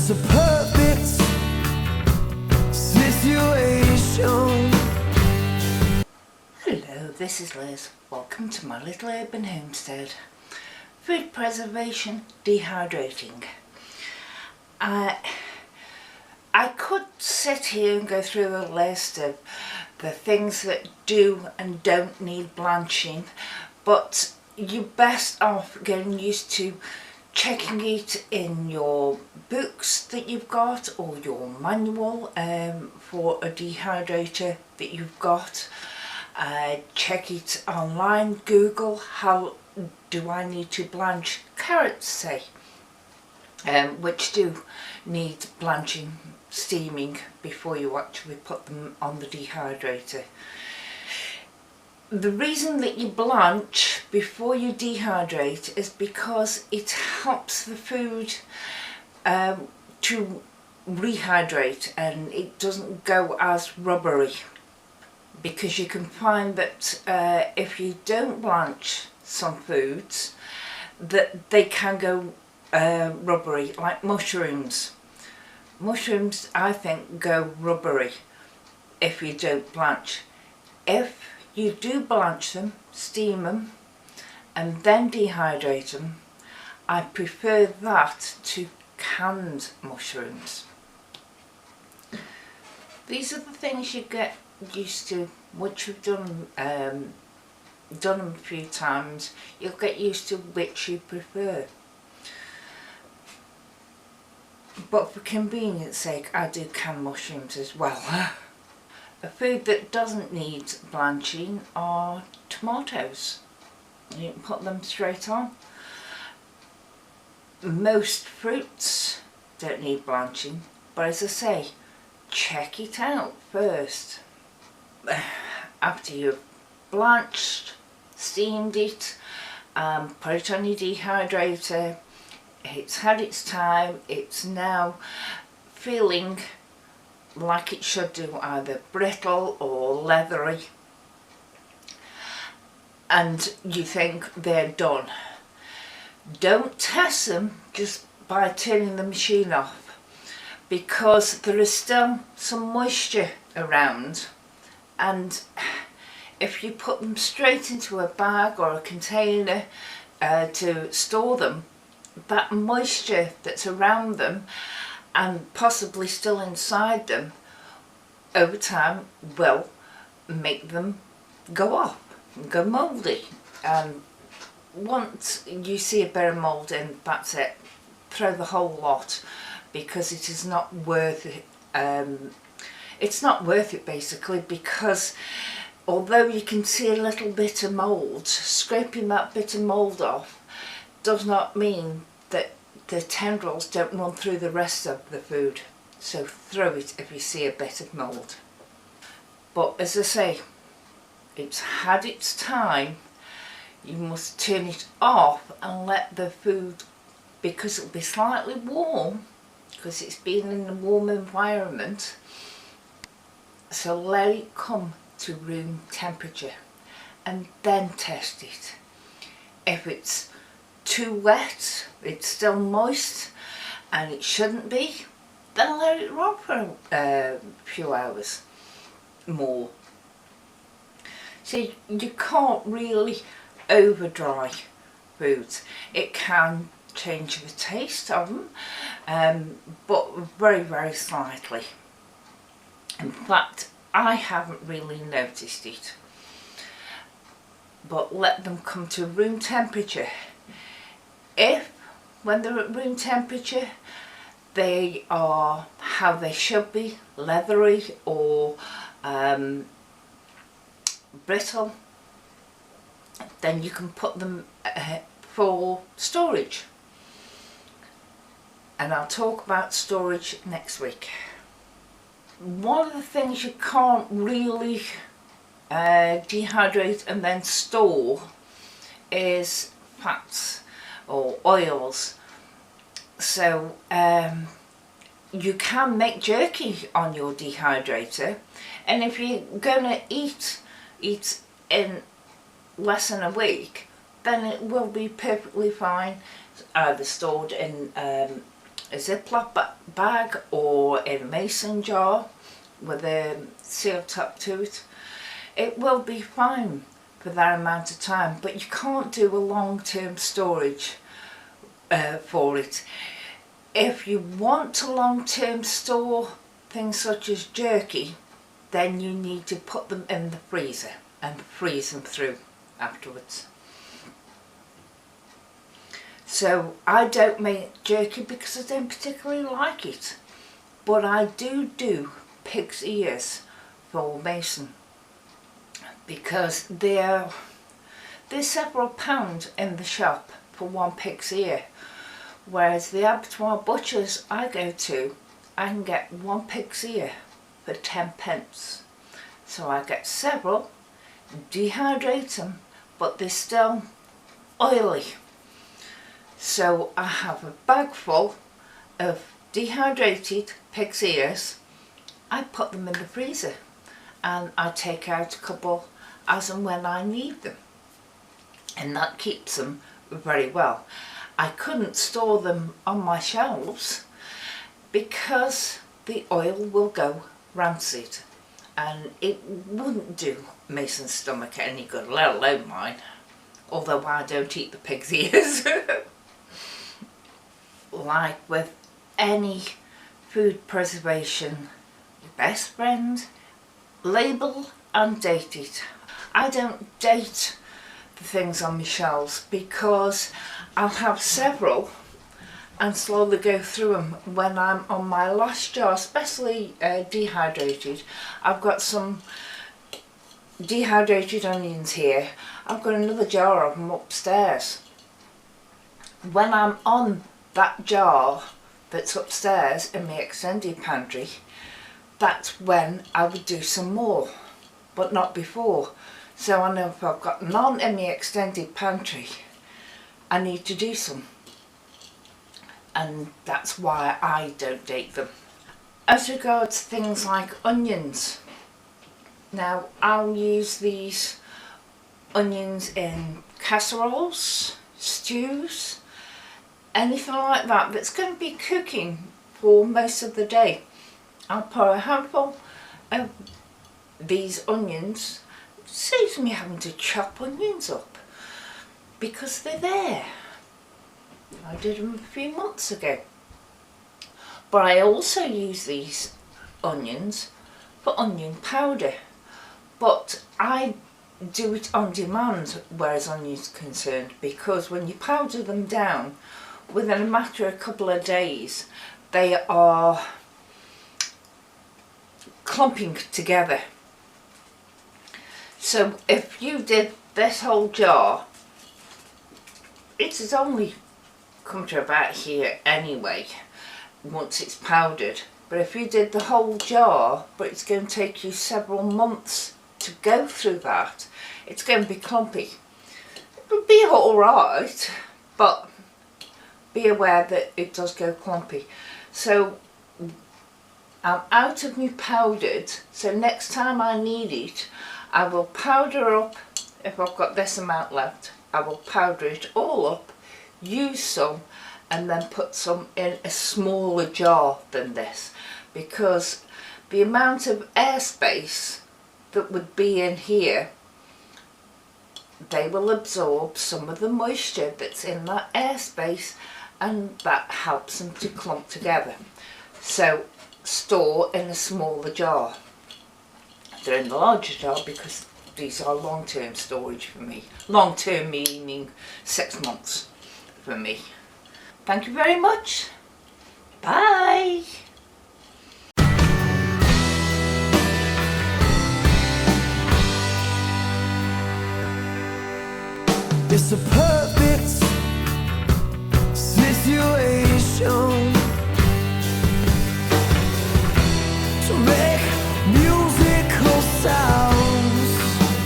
It's a perfect situation. Hello, this is Liz. Welcome to my little urban homestead. Food preservation, dehydrating. I could sit here and go through a list of the things that do and don't need blanching, but you're best off getting used to checking it in your books that you've got or your manual for a dehydrator that you've got. Check it online, Google how do I need to blanch carrots, say, which do need blanching, steaming before you actually put them on the dehydrator. The reason that you blanch before you dehydrate is because it helps the food to rehydrate and it doesn't go as rubbery. Because you can find that if you don't blanch some foods, that they can go rubbery, like mushrooms. Mushrooms, I think, go rubbery if you don't blanch. If you do blanch them, steam them, and then dehydrate them, I prefer that to canned mushrooms. These are the things you get used to. Once you've done them a few times, you'll get used to which you prefer. But for convenience sake, I do canned mushrooms as well. A food that doesn't need blanching are tomatoes. You can put them straight on. Most fruits don't need blanching, but as I say, check it out first. After you've blanched, steamed it, put it on your dehydrator, it's had its time, it's now feeling like it should do, either brittle or leathery, and you think they're done. Don't test them just by turning the machine off, because there is still some moisture around, and if you put them straight into a bag or a container to store them, that moisture that's around them and possibly still inside them over time will make them go off and go mouldy. And once you see a bit of mould in, that's it, throw the whole lot, because it is not worth it. It's not worth it basically, because although you can see a little bit of mould, scraping that bit of mould off does not mean that the tendrils don't run through the rest of the food. So throw it if you see a bit of mould. But as I say, it's had its time. You must turn it off and let the food, because it'll be slightly warm, because it's been in a warm environment, so let it come to room temperature and then test it. If it's too wet, it's still moist and it shouldn't be, then let it run for a few hours more. See, you can't really over dry foods. It can change the taste of them, but very, very slightly. In fact, I haven't really noticed it. But let them come to room temperature. If, when they're at room temperature, they are how they should be, leathery or brittle, then you can put them for storage. And I'll talk about storage next week. One of the things you can't really dehydrate and then store is fats or oils. So you can make jerky on your dehydrator, and if you're gonna eat in less than a week, then it will be perfectly fine, either stored in a Ziploc bag or in a mason jar with a seal top to it, it will be fine for that amount of time. But you can't do a long-term storage for it. If you want to long-term store things such as jerky, then you need to put them in the freezer and freeze them through afterwards. So I don't make jerky because I don't particularly like it, but I do pig's ears for mason because they're several pounds in the shop for one pig's ear, whereas the abattoir butchers I go to, I can get one pig's ear for 10 pence. So I get several, dehydrate them, but they're still oily. So I have a bag full of dehydrated pig's ears. I put them in the freezer and I take out a couple as and when I need them, and that keeps them very well. I couldn't store them on my shelves because the oil will go rancid and it wouldn't do Mason's stomach any good, let alone mine, although I don't eat the pig's ears. Like with any food preservation, your best friend, label and date it. I don't date the things on my shelves because I'll have several and slowly go through them when I'm on my last jar, especially dehydrated. I've got some dehydrated onions here. I've got another jar of them upstairs. When I'm on that jar that's upstairs in my extended pantry, that's when I would do some more, but not before. So I know if I've got none in my extended pantry, I need to do some. And that's why I don't date them. As regards things like onions, now I'll use these onions in casseroles, stews, anything like that that's going to be cooking for most of the day. I'll put a handful of these onions. It saves me having to chop onions up because they're there. I did them a few months ago. But I also use these onions for onion powder. But I do it on demand whereas onions are concerned, because when you powder them down, within a matter of a couple of days, they are clumping together. So if you did this whole jar, it is only come to about here anyway once it's powdered, but if you did the whole jar, but it's going to take you several months to go through that, it's going to be clumpy. It'll be alright, but be aware that it does go clumpy. So I'm out of my powdered, so next time I need it, I will powder up. If I've got this amount left, I will powder it all up, use some, and then put some in a smaller jar than this, because the amount of airspace that would be in here, they will absorb some of the moisture that's in that airspace, and that helps them to clump together. So store in a smaller jar. They're in the larger jar because these are long-term storage for me. Long-term meaning 6 months for me. Thank you very much. Bye. It's a